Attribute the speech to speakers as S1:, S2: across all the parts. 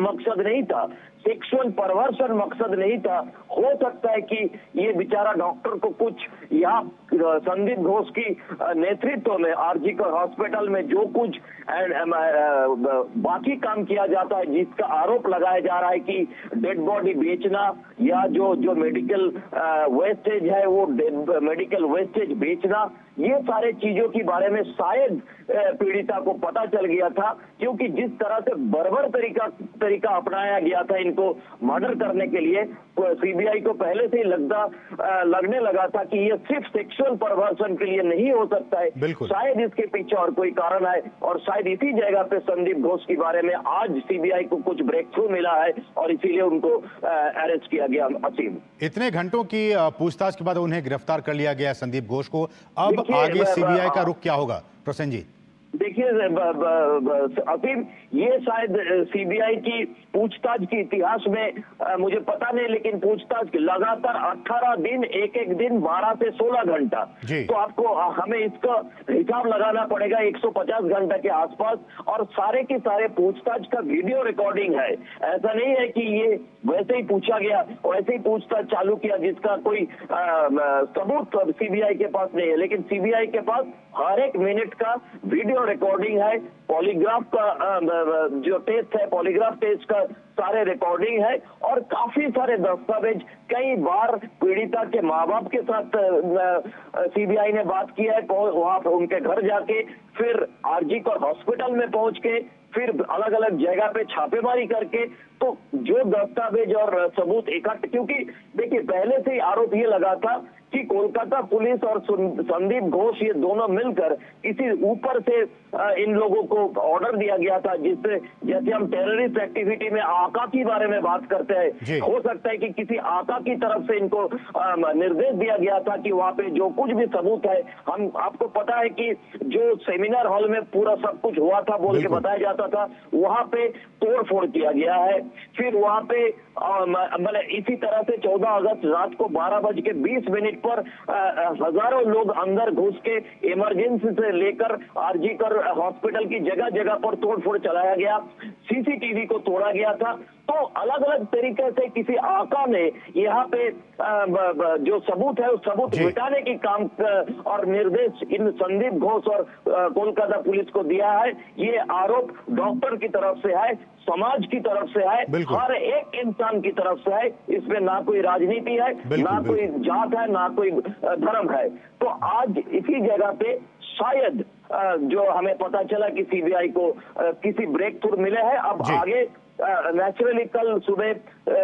S1: मकसद नहीं था, सेक्सुअल परवर्सन मकसद नहीं था। हो सकता है कि ये बेचारा डॉक्टर को कुछ यहाँ संदीप घोष की नेतृत्व में आरजीकर हॉस्पिटल में जो कुछ बाकी काम किया जाता है, जिसका आरोप लगाया जा रहा है कि डेड बॉडी बेचना या जो मेडिकल वेस्टेज है वो मेडिकल वेस्टेज बेचना, ये सारे चीजों के बारे में शायद पीड़िता को पता चल गया था, क्योंकि जिस तरह से बर्बर तरीका अपनाया गया था इनको मर्डर करने के लिए, सीबीआई को पहले से ही लगने लगा था कि ये सिर्फ सेक्सुअल परवर्सन के लिए नहीं हो सकता है, शायद इसके पीछे और कोई कारण है। और शायद इसी जगह पे संदीप घोष के बारे में आज सीबीआई को कुछ ब्रेक थ्रू मिला है और इसीलिए उनको अरेस्ट किया गया। असीम,
S2: इतने घंटों की पूछताछ के बाद उन्हें गिरफ्तार कर लिया गया संदीप घोष को। अब आगे सीबीआई का रुख क्या होगा प्रसेनजीत?
S1: देखिए असीम, ये शायद सीबीआई की पूछताछ के इतिहास में मुझे पता नहीं, लेकिन पूछताछ लगातार 18 दिन, एक दिन 12 से 16 घंटा, तो आपको हमें इसका हिसाब लगाना पड़ेगा 150 घंटे के आसपास। और सारे के सारे पूछताछ का वीडियो रिकॉर्डिंग है, ऐसा नहीं है कि ये वैसे ही पूछा गया वैसे ही पूछताछ चालू किया जिसका कोई सबूत सीबीआई के पास नहीं है, लेकिन सीबीआई के पास हर एक मिनट का वीडियो रिकॉर्डिंग है। पॉलीग्राफ का जो टेस्ट है, पॉलीग्राफ टेस्ट का सारे रिकॉर्डिंग है और काफी सारे दस्तावेज। कई बार पीड़िता के माँ बाप के साथ सीबीआई ने बात किया है, वहां पर उनके घर जाके, फिर आरजीकर हॉस्पिटल में पहुंच के, फिर अलग अलग जगह पे छापेमारी करके, तो जो दस्तावेज और सबूत इकट्ठे, क्योंकि देखिए पहले से ही आरोप ये लगा था कि कोलकाता पुलिस और संदीप घोष ये दोनों मिलकर किसी ऊपर से इन लोगों को ऑर्डर दिया गया था, जिससे जैसे हम टेररिस्ट एक्टिविटी में आका के बारे में बात करते हैं, हो सकता है कि किसी आका की तरफ से इनको निर्देश दिया गया था कि वहां पे जो कुछ भी सबूत है, हम आपको पता है कि जो सेमिनार हॉल में पूरा सब कुछ हुआ था बोल के बताया जाता था, वहां पे तोड़ फोड़ किया गया है। फिर वहां पे मतलब इसी तरह से 14 अगस्त रात को 12:20 पर हजारों लोग अंदर घुस के इमरजेंसी से लेकर आरजीकर हॉस्पिटल की जगह जगह पर तोड़फोड़ चलाया गया, सीसीटीवी को तोड़ा गया था। तो अलग अलग तरीके से किसी आका ने यहाँ पे जो सबूत है उस सबूत मिटाने की काम और निर्देश इन संदीप घोष और कोलकाता पुलिस को दिया है। ये आरोप डॉक्टर की तरफ से है, समाज की तरफ से है, हर एक इंसान की तरफ से है। इसमें ना कोई राजनीति है, ना कोई जात है, ना कोई धर्म है। तो आज इसी जगह पे शायद जो हमें पता चला कि सीबीआई को किसी ब्रेक थ्रू मिले हैं। अब आगे नेचुरली कल सुबह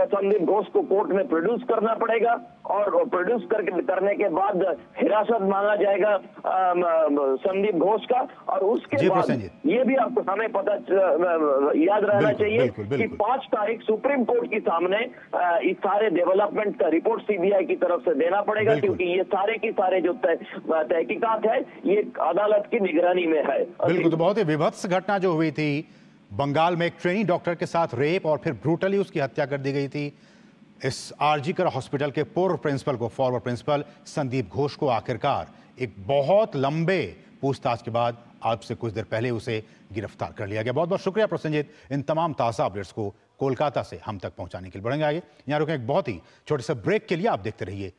S1: संदीप घोष को कोर्ट में प्रोड्यूस करना पड़ेगा और प्रोड्यूस करने के बाद हिरासत मांगा जाएगा संदीप घोष का। और उसके बाद ये भी आपको हमें पता याद रहना चाहिए कि 5 तारीख सुप्रीम कोर्ट के सामने इस सारे डेवलपमेंट का रिपोर्ट सीबीआई की तरफ से देना पड़ेगा, क्योंकि ये सारे की सारे जो तहकीकात है ये अदालत की निगरानी में है।
S2: बिल्कुल, तो बहुत ही विभत्स घटना जो हुई थी बंगाल में, एक ट्रेनिंग डॉक्टर के साथ रेप और फिर ब्रूटली उसकी हत्या कर दी गई थी। इस आरजीकर हॉस्पिटल के पूर्व प्रिंसिपल को, फॉरवर्ड प्रिंसिपल संदीप घोष को आखिरकार एक बहुत लंबे पूछताछ के बाद आज से कुछ देर पहले उसे गिरफ्तार कर लिया गया। बहुत बहुत शुक्रिया प्रसेनजीत, इन तमाम ताज़ा अपडेट्स को कोलकाता से हम तक पहुंचाने के लिए। बढ़ेंगे आगे, यहाँ रुकें एक बहुत ही छोटे से ब्रेक के लिए। आप देखते रहिए।